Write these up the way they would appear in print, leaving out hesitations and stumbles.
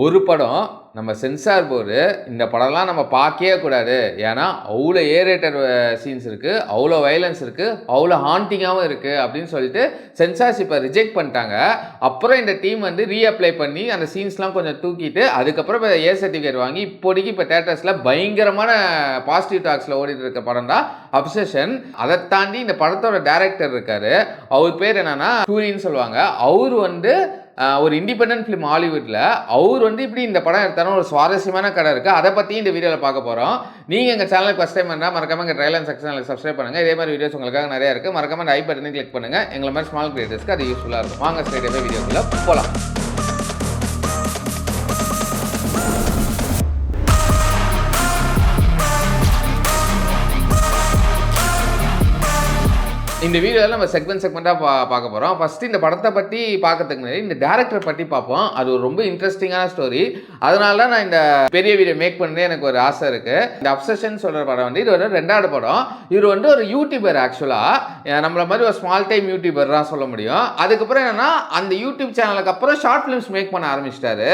ஒரு படம் நம்ம சென்சார் போர்டு இந்த படம்லாம் நம்ம பார்க்கவே கூடாது. ஏன்னா அவ்வளோ ஏரேட்டட் சீன்ஸ் இருக்குது, அவ்வளோ வயலன்ஸ் இருக்குது, அவ்வளோ ஹாண்டிங்காகவும் இருக்குது அப்படின்னு சொல்லிட்டு சென்சார்ஷிப்பை ரிஜெக்ட் பண்ணிட்டாங்க. அப்புறம் இந்த டீம் வந்து ரீஅப்ளை பண்ணி அந்த சீன்ஸ்லாம் கொஞ்சம் தூக்கிட்டு அதுக்கப்புறம் இப்போ ஏ சர்டிஃபிகேட் வாங்கி இப்போதைக்கு இப்போ தேட்டர்ஸில் பயங்கரமான பாசிட்டிவ் டாக்ஸில் ஓடிட்டு இருக்க படம் தான் அப்சஷன். அதை தாண்டி இந்த படத்தோட டைரக்டர் இருக்கார், அவர் பேர் என்னன்னா சூரின்னு சொல்லுவாங்க. அவர் வந்து ஒரு இண்டிபெண்டன்ட் ஃபிலிம் ஹாலிவுட்டில் அவர் வந்து இப்படி இந்த படம் எடுத்தாலும் ஒரு சுவாரஸ்யமான கதை இருக்குது. அதை பற்றி இந்த வீடியோவில் பார்க்க போகிறோம். நீங்கள் எங்கள் சேனலுக்கு ஃபஸ்ட் டைம் இருந்தால் மறக்காம எங்கள் ட்ரைலர் செக்ஷனில் சப்ஸ்கிரைப் பண்ணுங்கள். இதே மாதிரி வீடியோஸ் உங்களுக்காக நிறையா இருக்குது. மறக்காம அந்த ஐ பட்டனை கிளிக் பண்ணுங்கள். எங்களை மாதிரி ஸ்மால் கிரியேட்டர்ஸ்க்கு அது யூஸ்ஃபுல்லாக இருக்கும். வாங்க ஸ்ட்ரைட்டாகவே வீடியோக்குள்ளே போகலாம். இந்த வீடியோவில் நம்ம செக்மெண்ட்டாக பார்க்க போகிறோம். ஃபஸ்ட்டு இந்த படத்தை பற்றி பார்க்கறதுக்கு முன்னாடி இந்த டேரக்டர் பற்றி பார்ப்போம். அது ஒரு ரொம்ப இன்ட்ரெஸ்டிங்கான ஸ்டோரி. அதனால தான் நான் இந்த பெரிய வீடியோ மேக் பண்ணே எனக்கு ஒரு ஆசை இருக்குது. இந்த அப்சஷன் சொல்கிற படம் வந்து இது ஒரு 2வது படம். இவர் வந்து ஒரு யூடியூபர். ஆக்சுவலாக நம்மள மாதிரி ஒரு ஸ்மால் டைம் யூடியூபர் தான் சொல்ல முடியும். அதுக்கப்புறம் என்னென்னா அந்த யூடியூப் சேனலுக்கு அப்புறம் ஷார்ட் ஃபிலிம்ஸ் மேக் பண்ண ஆரம்பிச்சிட்டாரு.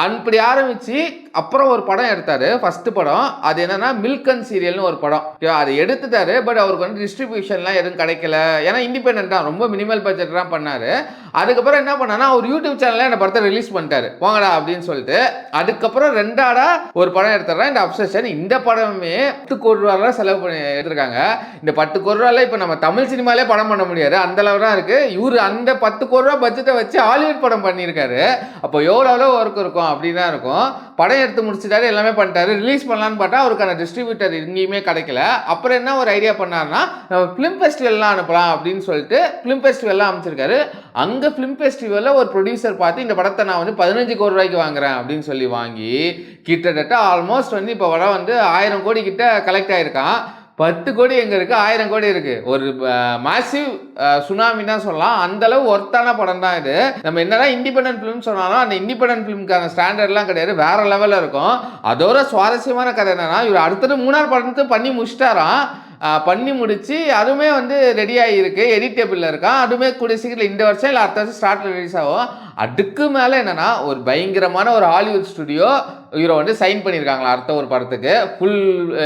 அப்படி ஆரம்பித்து அப்புறம் ஒரு படம் எடுத்தார். ஃபஸ்ட்டு படம் அது என்னென்னா மில்க் அண்ட் சீரியல்னு ஒரு படம். அதை எடுத்துட்டாரு. பட் அவருக்கு வந்து டிஸ்ட்ரிபியூஷன்லாம் எதுவும் கிடைக்கல. ஏன்னா இண்டிபெண்டன்ட் தான், ரொம்ப மினிமல் பட்ஜெட் தான் பண்ணாரு. அதுக்கப்புறம் என்ன பண்ணானா ஒரு யூடியூப் சேனல்ல இந்த படத்தை ரிலீஸ் பண்ணிட்டாரு, போங்கடா அப்படின்னு சொல்லிட்டு. அதுக்கப்புறம் 2ஆடா ஒரு படம் எடுத்துறா இந்த அப்சஷன். இந்த படமே 10 கோடி ரூபாய் செலவு பண்ணி எடுத்திருக்காங்க. இந்த 10 கோடி ரூபாய் இப்போ நம்ம தமிழ் சினிமாலே படம் பண்ண முடியாது, அந்த அளவு தான் இருக்கு. இவரு அந்த 10 கோடி ரூபாய் பட்ஜெட்டை வச்சு ஹாலிவுட் படம் பண்ணியிருக்காரு. அப்போ எவ்வளோ ஒர்க் இருக்கும் அப்படின்னு தான் இருக்கும். படம் எடுத்து முடிச்சிட்டாரு, எல்லாமே பண்ணிட்டாரு. ரிலீஸ் பண்ணலான்னு பார்த்தா அவருக்கான டிஸ்ட்ரிபியூட்டர் எங்கேயுமே கிடைக்கல. அப்புறம் என்ன ஒரு ஐடியா பண்ணாருன்னா நம்ம ஃபிலிம் ஃபெஸ்டிவல்லாம் அனுப்பலாம் அப்படின்னு சொல்லிட்டு ஃபிலிம் ஃபெஸ்டிவல்லாம் அமைச்சிருக்காரு. அங்கே ஃபிலிம் ஃபெஸ்டிவலில் ஒரு ப்ரொடியூசர் பார்த்து இந்த படத்தை நான் வந்து 15 கோடி ரூபாய்க்கு வாங்குறேன் அப்படின்னு சொல்லி வாங்கி கிட்டத்தட்ட ஆல்மோஸ்ட் வந்து இப்போ படம் வந்து 1000 கோடி கிட்ட கலெக்ட் ஆகிருக்கான். 10 கோடி எங்கே இருக்குது, 1000 கோடி இருக்குது. ஒரு மேசிவ் சுனாமி தான் சொல்லலாம். அந்தளவு ஒர்த்தான படம் தான் இது. நம்ம என்னதான் இண்டிபெண்டன்ட் ஃபிலிம் சொன்னாலும் அந்த இண்டிபெண்டன்ட் ஃபிலிமுக்கான ஸ்டாண்டர்ட்லாம் கிடையாது, வேறு லெவலில் இருக்கும். அதோட சுவாரஸ்யமான கதை என்னன்னா இவர் அடுத்தது 3ஆவது படத்தை பண்ணி முடிச்சிட்டாராம். பண்ணி முடிச்சு அதுவுமே வந்து ரெடி ஆகியிருக்கு, எடிட்டபிளில் இருக்கான். அதுவுமே கூடிய சீக்கிரம் இந்த வருஷம் இல்லை அடுத்த வருஷம் ஸ்டார்ட்டில் ரிலீஸ் ஆகும். அதுக்கு மேலே என்னென்னா ஒரு பயங்கரமான ஒரு ஹாலிவுட் ஸ்டுடியோ இவரை வந்து சைன் பண்ணியிருக்காங்களா அடுத்த ஒரு படத்துக்கு. ஃபுல்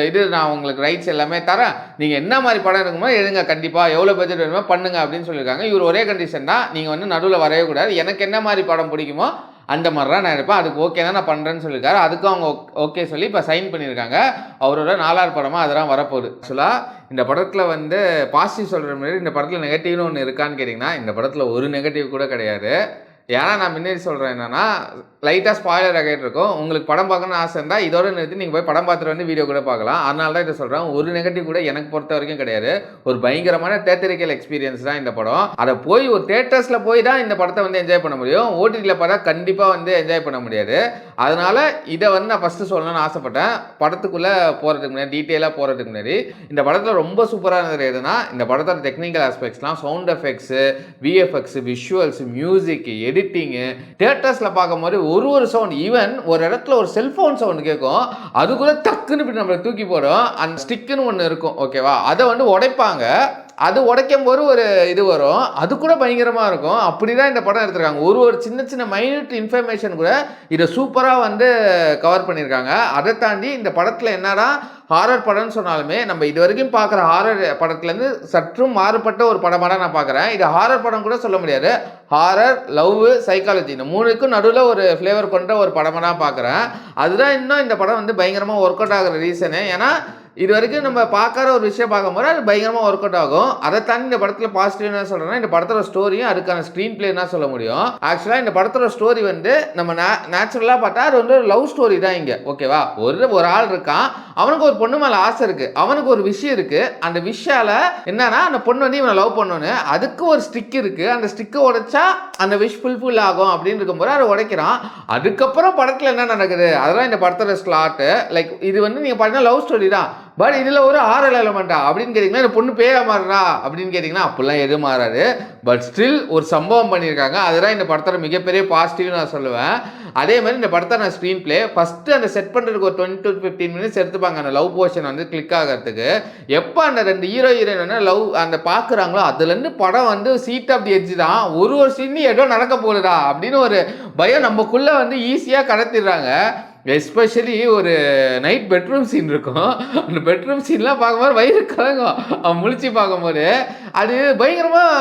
இது நான் உங்களுக்கு ரைட்ஸ் எல்லாமே தரேன், நீங்கள் என்ன மாதிரி படம் இருக்குமோ எழுங்க, கண்டிப்பாக எவ்வளோ பட்ஜெட் வேணுமோ பண்ணுங்க அப்படின்னு சொல்லியிருக்காங்க. இவர் ஒரே கண்டிஷன் தான், நீங்கள் வந்து நடுவில் வரவே கூடாது, எனக்கு என்ன மாதிரி படம் பிடிக்குமோ அந்த மாதிரி தான் நான் இருப்பேன், அதுக்கு ஓகே தான் நான் பண்ணுறேன்னு சொல்லியிருக்காரு. அதுக்கும் அவங்க ஓகே சொல்லி இப்போ சைன் பண்ணியிருக்காங்க. அவரோட 4வது படமாக அதெல்லாம் வரப்போகுது. ஆக்சுவலாக இந்த படத்தில் வந்து பாசிட்டிவ் சொல்கிற மாதிரி இந்த படத்தில் நெகட்டிவ்னு ஒன்று இருக்கான்னு கேட்டிங்கன்னா இந்த படத்தில் ஒரு நெகட்டிவ் கூட கிடையாது. ஏன்னா நான் முன்னாடி சொல்கிறேன் என்னென்னா லைட்டாக ஸ்பாய்லர் ஆகிட்டு இருக்கும். உங்களுக்கு படம் பார்க்கணும்னு ஆசை இருந்தால் இதோட நிறுத்தி நீங்கள் போய் படம் பார்த்துட்டு வந்து வீடியோ கூட பார்க்கலாம். அதனால தான் இதை சொல்கிறேன். ஒரு நெகட்டிவ் கூட எனக்கு பொறுத்த வரைக்கும் கிடையாது. ஒரு பயங்கரமான தேட்டரிக்கல் எக்ஸ்பீரியன்ஸ் தான் இந்த படம். அதை போய் ஒரு தேட்டர்ஸில் போய் தான் இந்த படத்தை வந்து என்ஜாய் பண்ண முடியும். ஓடிடியில் பார்த்தா கண்டிப்பாக வந்து என்ஜாய் பண்ண முடியாது. அதனால் இதை வந்து நான் ஃபஸ்ட்டு சொல்லணும்னு ஆசைப்பட்டேன். படத்துக்குள்ளே போகிறதுக்கு முன்னாடி டீட்டெயிலாக போகிறதுக்கு முன்னாடி இந்த படத்தில் ரொம்ப சூப்பரானது எதுனா இந்த படத்தோட டெக்னிக்கல் ஆஸ்பெக்ட்ஸ்லாம், sound effects, VFX, visuals, music, editing, தியேட்டர்ஸில் பார்க்கும்போது ஒரு சவுண்ட், ஈவன் ஒரு இடத்துல ஒரு செல்ஃபோன் சவுண்ட் கேட்கும், அதுக்குள்ளே டக்குன்னு இப்படி நம்மளை தூக்கி போடும். அந்த ஸ்டிக்குன்னு ஒன்று இருக்கும், ஓகேவா, அதை வந்து உடைப்பாங்க. அது உடைக்கும் போது ஒரு இது வரும், அது கூட பயங்கரமாக இருக்கும். அப்படி தான் இந்த படம் எடுத்திருக்காங்க. ஒரு சின்ன மைன்யூட் இன்ஃபர்மேஷன் கூட இதை சூப்பராக வந்து கவர் பண்ணியிருக்காங்க. அதை தாண்டி இந்த படத்தில் என்னடா ஹாரர் படம்னு சொன்னாலுமே நம்ம இது வரைக்கும் பார்க்குற ஹாரர் படத்துலேருந்து சற்றும் மாறுபட்ட ஒரு படமாக தான் நான் பார்க்குறேன். இது ஹாரர் படம் கூட சொல்ல முடியாது. ஹாரர், லவ், சைக்காலஜி இந்த 3க்கும் நடுவில் ஒரு ஃப்ளேவர் கொண்ட ஒரு படமாக தான் பார்க்குறேன். அதுதான் இன்னும் இந்த படம் வந்து பயங்கரமாக ஒர்க் அவுட் ஆகிற ரீசனு. ஏன்னா இது வரைக்கும் நம்ம பார்க்குற ஒரு விஷயம் பார்க்கும்போது அது பயங்கரமாக ஒர்க் அவுட் ஆகும். அதை தாண்டி இந்த படத்தில் பாசிட்டிவ் என்ன சொல்கிறேன்னா இந்த படத்தோட ஸ்டோரியும் அதுக்கான ஸ்க்ரீன் பிளே தான் சொல்ல முடியும். ஆக்சுவலாக இந்த படத்தோட ஸ்டோரி வந்து நம்ம நேச்சுரலாக பார்த்தா அது வந்து ஒரு லவ் ஸ்டோரி தான் இங்கே, ஓகேவா. ஒரு ஆள் இருக்கான், அவனுக்கு ஒரு பொண்ணு மேலே ஆசை இருக்குது, அவனுக்கு ஒரு விஷயம் இருக்குது. அந்த விஷயால என்னன்னா அந்த பொண்ணு வந்து இவனை லவ் பண்ணணுன்னு, அதுக்கு ஒரு ஸ்டிக் இருக்குது, அந்த ஸ்டிக்கை உடைச்சா அந்த விஷ் ஃபுல்ஃபில் ஆகும் அப்படின்னு இருக்கும்போது அதை உடைக்கிறான். அதுக்கப்புறம் படத்தில் என்ன நடக்குது அதெல்லாம் இந்த படத்தோட ஸ்லாட்டு. லைக் இது வந்து நீங்கள் பார்த்தீங்கன்னா லவ் ஸ்டோரி தான், பட் இதில் ஒரு ஹாரர் எலமெண்ட்டா அப்படின்னு கேட்டிங்கன்னா இந்த பொண்ணு பேயா மாறுறா அப்படின்னு கேட்டிங்கன்னா அப்படிலாம் எதுவும் மாறாது. பட் ஸ்டில் ஒரு சம்பவம் பண்ணியிருக்காங்க. அதுதான் இந்த படத்தோட மிகப்பெரிய பாசிட்டிவ்னு நான் சொல்லுவேன். அதே மாதிரி இந்த படத்தை நான் ஸ்க்ரீன் பிளே ஃபஸ்ட்டு அந்த செட் பண்ணுறதுக்கு ஒரு 20 to 15 மினிட்ஸ் எடுத்துப்பாங்க அந்த லவ் போர்ஷன் வந்து கிளிக் ஆகிறதுக்கு. எப்போ அந்த 2 ஹீரோ ஹீரோயின் லவ் அந்த பார்க்குறாங்களோ அதுலேருந்து படம் வந்து சீட் ஆஃப் தி எட்ஜ் தான். ஒரு சீன்லையும் ஏதோ நடக்க போகுதா அப்படின்னு ஒரு பயம் நமக்குள்ளே வந்து ஈஸியாக கடத்திடுறாங்க. எஸ்பெஷலி ஒரு நைட் பெட்ரூம் சீன் இருக்கும். அந்த பெட்ரூம் சீன்லாம் பார்க்கும்போது வயிறு கலங்கும். அவன் முழிச்சு பார்க்கும்போது அது பயங்கரமாக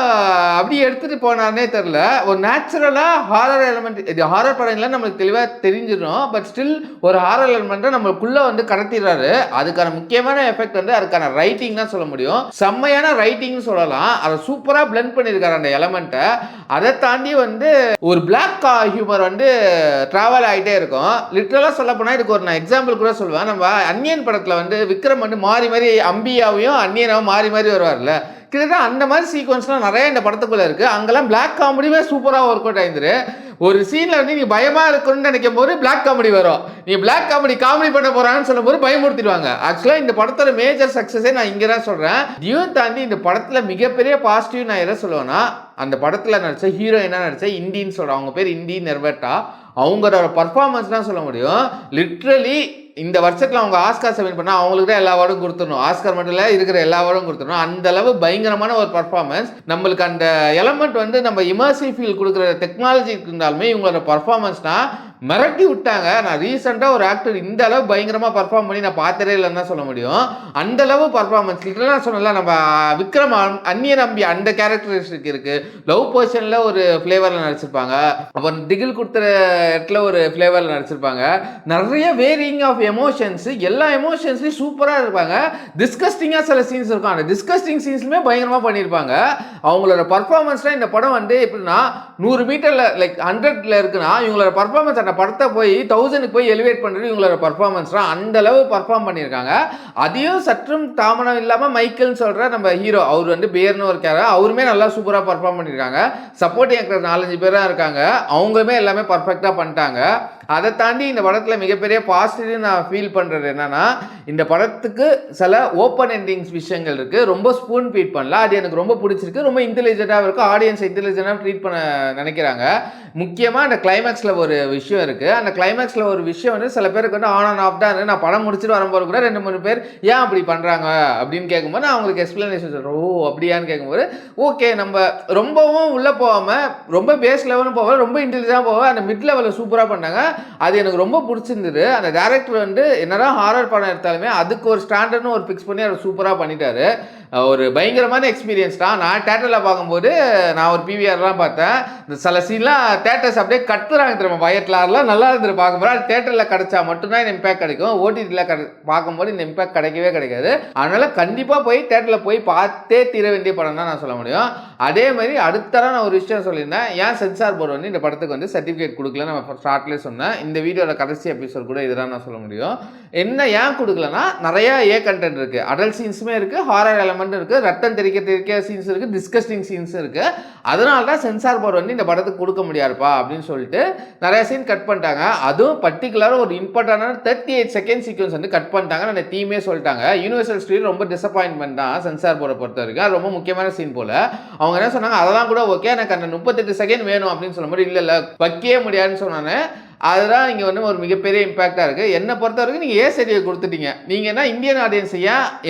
அப்படியே எடுத்துகிட்டு போனானே தெரில. ஒரு நேச்சுரலாக ஹாரர் எலமெண்ட், இது ஹாரர் படங்கள்லாம் நம்மளுக்கு தெளிவாக தெரிஞ்சிடும். பட் ஸ்டில் ஒரு ஹாரர் எலமெண்ட்டை நம்மளுக்குள்ளே வந்து கடத்திடுறாரு. அதுக்கான முக்கியமான எஃபெக்ட் வந்து அதுக்கான ரைட்டிங் தான் சொல்ல முடியும். செம்மையான ரைட்டிங்னு சொல்லலாம். அதை சூப்பராக பிளெண்ட் பண்ணியிருக்காரு அந்த எலமெண்ட்டை. அதை தாண்டி வந்து ஒரு பிளாக் ஹியூமர் வந்து ட்ராவல் ஆகிட்டே இருக்கும். லிட்ரலாக சொல்ல போனால் இதுக்கு ஒரு நான் எக்ஸாம்பிள் கூட சொல்லுவேன். நம்ம அன்னியன் படத்தில் வந்து விக்ரம் வந்து மாறி மாறி அம்பியாவையும் அன்னியனாவும் மாறி மாறி வருவார்ல, கிட்டத்தட்ட அந்த மாதிரி சீக்வன்ஸ்லாம் நிறைய இந்த படத்துக்குள்ளே இருக்குது. அங்கெல்லாம் பிளாக் காமெடியுமே சூப்பராக ஒர்க் அவுட் ஆயிருந்துரு. ஒரு சீனில் வந்து நீங்கள் பயமாக இருக்குன்னு நினைக்கும் போது பிளாக் காமெடி வரும். நீங்கள் பிளாக் காமெடி பண்ண போகிறாங்கன்னு சொல்லும் போது பயமுறுத்திடுவாங்க. ஆக்சுவலாக இந்த படத்தோட மேஜர் சக்ஸஸே நான் இங்கே தான் சொல்கிறேன். இதையும் தாண்டி இந்த படத்தில் மிகப்பெரிய பாசிட்டிவ் நான் எதை சொல்லுவேன்னா, அந்த படத்தில் நடித்த ஹீரோயினாக நடித்த இந்தின்னு சொல்கிறேன், அவங்க பேர் இந்தி நெர்வெட்டா, அவங்களோட பர்ஃபார்மன்ஸ் தான் சொல்ல முடியும். லிட்ரலி இந்த வருஷத்தில் அவங்க ஆஸ்கார் வின் பண்ணால் அவங்களுக்கு தான் எல்லா அவார்டும் கொடுத்துடணும். ஆஸ்கார் மட்டும் இல்லை, இருக்கிற எல்லா அவார்டும் கொடுத்துடணும். அந்த அளவு பயங்கரமான ஒரு பர்ஃபார்மன்ஸ். நம்மளுக்கு அந்த எலமெண்ட் வந்து நம்ம இமர்சிவ் ஃபீல் கொடுக்குற டெக்னாலஜி இருந்தாலுமே இவங்களோட பர்ஃபார்மன்ஸ்னால் மிரட்டி விட்டாங்க. நான் ரீசெண்டாக ஒரு ஆக்டர் இந்த அளவு பயங்கரமாக பர்ஃபார்ம் பண்ணி நான் பார்த்ததே இல்லைன்னு தான் சொல்ல முடியும். அந்த அளவு பர்ஃபார்மன்ஸ் இல்லைன்னா சொன்னல, நம்ம விக்ரம் அந்நியன் அம்பி அந்த கேரக்டரிஸ்டிக் இருக்குது. லவ் போர்ஷனில் ஒரு ஃப்ளேவரில் நடிச்சிருப்பாங்க, அப்புறம் திகில் கொடுத்துற இடத்துல ஒரு ஃப்ளேவரில் நடிச்சிருப்பாங்க. நிறைய வேரியிங் ஆஃப் எமோஷன்ஸ், எல்லா எமோஷன்ஸ்லையும் சூப்பராக இருப்பாங்க. டிஸ்கஸ்டிங்காக சில சீன்ஸ் இருக்கும். அந்த டிஸ்கஸ்டிங் சீன்ஸுமே பயங்கரமாக பண்ணியிருப்பாங்க. அவங்களோட பர்ஃபார்மன்ஸ்லாம் இந்த படம் வந்து எப்படின்னா 100 மீட்டரில் லைக் 100ல் இருக்குன்னா இவங்களோட பர்ஃபார்மன்ஸ் அந்த படத்தை போய் 1000க்கு போய் எலிவேட் பண்ணுறது இவங்களோட பர்ஃபார்மன்ஸ்லாம் அந்த அளவு பர்ஃபார்ம் பண்ணியிருக்காங்க. அதையும் சற்றும் தாமதம் இல்லாமல் மைக்கேல்னு சொல்கிற நம்ம ஹீரோ, அவர் வந்து பேர்னு ஒரு கேரக்டர், அவருமே நல்லா சூப்பராக பர்ஃபார்ம் பண்ணியிருக்காங்க. சப்போர்ட்டிங் ஆக்டர் 4-5 பேர் தான் இருக்காங்க, அவங்களுமே எல்லாமே பர்ஃபெக்டாக பண்ணிட்டாங்க. அதை தாண்டி இந்த படத்தில் மிகப்பெரிய பாசிட்டிவ் நான் ஃபீல் பண்ணுறது என்னன்னா, இந்த படத்துக்கு சில ஓப்பன் எண்டிங்ஸ் விஷயங்கள் இருக்குது. ரொம்ப ஸ்பூன் ஃபீட் பண்ணல, அது எனக்கு ரொம்ப பிடிச்சிருக்கு. ரொம்ப இன்டெலிஜென்ட்டாக இருக்குது, ஆடியன்ஸ் இன்டெலிஜென்ட்டாக ட்ரீட் பண்ண நினைக்கிறாங்க. முக்கியமாக அந்த கிளைமேக்ஸில் ஒரு விஷயம் இருக்குது. அந்த கிளைமேக்ஸில் ஒரு விஷயம் வந்து சில பேருக்கு வந்து ஆன் அண்ட் ஆஃப் தான் இருக்குது. நான் படம் முடிச்சுட்டு வரும்போது கூட 2-3 பேர் ஏன் அப்படி பண்ணுறாங்க அப்படின்னு கேட்கும்போது நான் அவங்களுக்கு எக்ஸ்பிளனேஷன் சொல்கிறேன். ஓ அப்படியான்னு கேட்கும்போது ஓகே, நம்ம ரொம்பவும் உள்ளே போகாமல் ரொம்ப பேஸ் லெவலும் போகாமல் ரொம்ப இன்டெலிஜென்ட்டாக போக அந்த மிட் லெவலில் சூப்பராக பண்ணாங்க. அது எனக்கு ரொம்ப பிடிச்சிருந்தது. அந்த டேரக்டர் வந்து என்னதான் ஹாரர் படம் எடுத்தாலுமே அதுக்கு ஒரு ஸ்டாண்டர்ட்னு ஒரு ஃபிக்ஸ் பண்ணி அவர் சூப்பராக பண்ணிட்டாரு. ஒரு பயங்கரமான எக்ஸ்பீரியன்ஸ் தான். நான் தேட்டரில் பார்க்கும்போது நான் ஒரு பிவிஆர்லாம் பார்த்தேன். இந்த சில சீன்லாம் தேட்டர்ஸ் அப்படியே கட்டுறாங்க திரும்ப பயட்லாரெலாம் நல்லா இருந்துட்டு பார்க்கும்போது அது தேட்டரில் கிடைச்சா மட்டும்தான் இந்த இம்பேக்ட் கிடைக்கும். ஓடிடியில் பார்க்கும்போது இந்த இம்பேக்ட் கிடைக்கவே கிடைக்காது. அதனால் கண்டிப்பாக போய் தேட்டரில் போய் பார்த்தே தீர வேண்டிய படம் தான் நான் சொல்ல முடியும். அதே மாதிரி அடுத்த நான் ஒரு விஷயம் சொல்லியிருந்தேன், ஏன் சென்சார் போர்டு வந்து இந்த படத்துக்கு வந்து சர்டிஃபிகேட் கொடுக்கல நம்ம ஸ்டார்ட்லேயே சொன்னேன். இந்த வீடியோட கடைசி எபிசோட் கூட இதுதான் நான் சொல்ல முடியும். என்ன ஏன் கொடுக்கலன்னா, நிறையா கண்டென்ட் இருக்குது, அடல்ட் சீன்ஸுமே இருக்குது, ஹாரர் எலமெண்ட் இருக்குது, ரத்தம் தெரிக்க சீன்ஸ் இருக்குது, டிஸ்கஸ்டிங் சீன்ஸ் இருக்குது. அதனால தான் சென்சார் போர்டு வந்து இந்த படத்துக்கு கொடுக்க முடியாதுப்பா அப்படின்னு சொல்லிட்டு நிறைய சீன் கட் பண்ணிட்டாங்க. அதுவும் பர்டிகுலராக ஒரு இம்பார்ட்டண்டான 38 செகண்ட் சீக்வன்ஸ் வந்து கட் பண்ணிட்டாங்க. அந்த டீமே சொல்லிட்டாங்க. யூனிவர்சல் ஸ்டுடியோ ரொம்ப டிசப்பாயின்மெண்ட் தான் சென்சார் போர்டை பொறுத்த வரைக்கும். அது ரொம்ப முக்கியமான சீன் போல். அவங்க என்ன சொன்னாங்க, அதெல்லாம் கூட ஓகே, எனக்கு அந்த 38 செகண்ட் வேணும் அப்படின்னு சொல்லும்போது இல்லை வைக்கவே முடியாதுன்னு சொன்னாங்க. அதுதான் இங்கே வந்து ஒரு மிகப்பெரிய இம்பாக்டாக இருக்குது. என்னை பொறுத்த வரைக்கும் நீங்கள் ஏ சர்டிஃபிகேட் கொடுத்துட்டீங்க. நீங்கள் என்ன இந்தியன் ஆடியன்ஸ்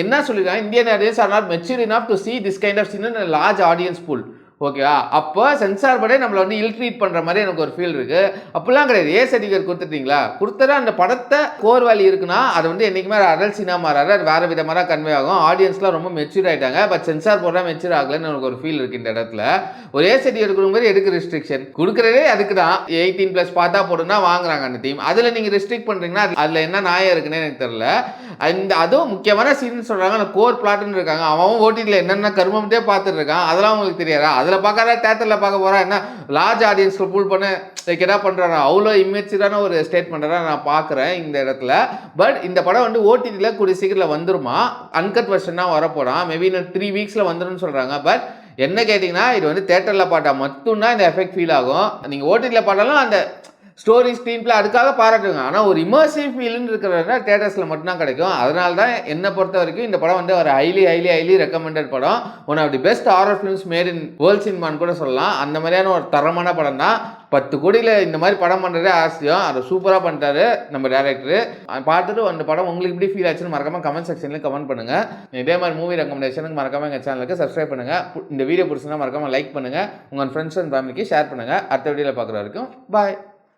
என்ன சொல்லியிருக்காங்க, Indian audience are not mature enough to see this kind of scene in a large audience pool. ஓகேவா? அப்போ சென்சார் படே நம்மளை வந்து இல் ட்ரீட் பண்ணுற மாதிரி எனக்கு ஒரு ஃபீல் இருக்குது. அப்படிலாம் கிடையாது. ஏ சர்டிஃபிகேட் கொடுத்துட்டீங்களா, கொடுத்தா அந்த படத்தை கோர் வேல்யூ இருக்குன்னா அது வந்து என்றைக்குமே அடல்ட் சீனா மாறாது, அது வேறு விதமாக கன்வே ஆகும். ஆடியன்ஸ்லாம் ரொம்ப மெச்சூர் ஆகிட்டாங்க. பட் சென்சார் போர்டாக மெச்சூர் ஆகலைன்னு எனக்கு ஒரு ஃபீல் இருக்குது இந்த இடத்துல. ஒரு ஏ சர்டிஃபிகேட் கொடுக்கும்போது எதுக்கு ரெஸ்ட்ரிக்ஷன் கொடுக்குறதே? அதுக்கு தான் 18+ பார்த்தா போடுன்னா வாங்குறாங்க அந்த டீம். அதில் நீங்கள் ரெஸ்ட்ரிக்ட் பண்ணுறீங்கன்னா அதில் என்ன நியாயம் இருக்குன்னு எனக்கு தெரியல. அதுவும் முக்கியமான சீன் சொல்கிறாங்க, அந்த கோர் பிளாட்னு இருக்காங்க, அவன் ஓடிடியில் என்னென்ன கருமத்தே பார்த்துட்டு இருக்கான், அதெல்லாம் உங்களுக்கு தெரியாதா? அதில் பார்க்காத தேட்டரில் பார்க்க போகிறா என்ன லார்ஜ் ஆடியன்ஸ்க்கு பூல் பண்ண என்ன பண்ணுறாங்க, அவ்வளோ இமேஜரான ஒரு ஸ்டேட்மெண்ட்டாக நான் பார்க்குறேன் இந்த இடத்துல. பட் இந்த படம் வந்து ஓடிடியில் கூடிய சீக்கிரத்தில் வந்துருமா, அன்கட் வெர்ஷன் தான் வரப்போகிறான், மேபி இன்னும் 3 வீக்ஸில் வந்துடும் சொல்கிறாங்க. பட் என்ன கேட்டிங்கன்னா, இது வந்து தேட்டரில் பார்த்தா மட்டும்தான் இந்த எஃபெக்ட் ஃபீல் ஆகும். நீங்கள் ஓடிடியில் பார்த்தாலும் அந்த ஸ்டோரி ஸ்க்ரீன் பிளே அதுக்காக பாராட்டுங்க. ஆனால் ஒரு இமர்சிவ் ஃபீல்னு இருக்கிறதுனா தேட்டர்ஸில் மட்டும்தான் கிடைக்கும். அதனால தான் என்னை பொறுத்த வரைக்கும் இந்த படம் வந்து ஒரு ஹைலி ரெக்கமெண்டட் படம். One of the best horror films made in world சினிமான்னு கூட சொல்லலாம். அந்த மாதிரியான ஒரு தரமான படம் தான். 10 கோடியில் இந்த மாதிரி படம் பண்ணுறதே ஆசையும். அதை சூப்பராக பண்ணிட்டாரு நம்ம டேரக்டர். பார்த்துட்டு அந்த படம் உங்களுக்கு எப்படி ஃபீல் ஆச்சுன்னு மறக்காம கமெண்ட் செக்ஷனில் கமெண்ட் பண்ணுங்கள். இதே மாதிரி மூவி ரெக்கமெண்டேஷனுக்கு மறக்காம எங்கள் சேனலுக்கு சப்ஸ்கிரைப் பண்ணுங்கள். இந்த வீடியோ பிடிச்சிருந்தா மறக்காம லைக் பண்ணுங்கள். உங்கள் ஃப்ரெண்ட்ஸ் அண்ட் ஃபேமிலிக்கு ஷேர் பண்ணுங்கள். அடுத்த வீடியோவில் பார்க்குற வரைக்கும் பாய்.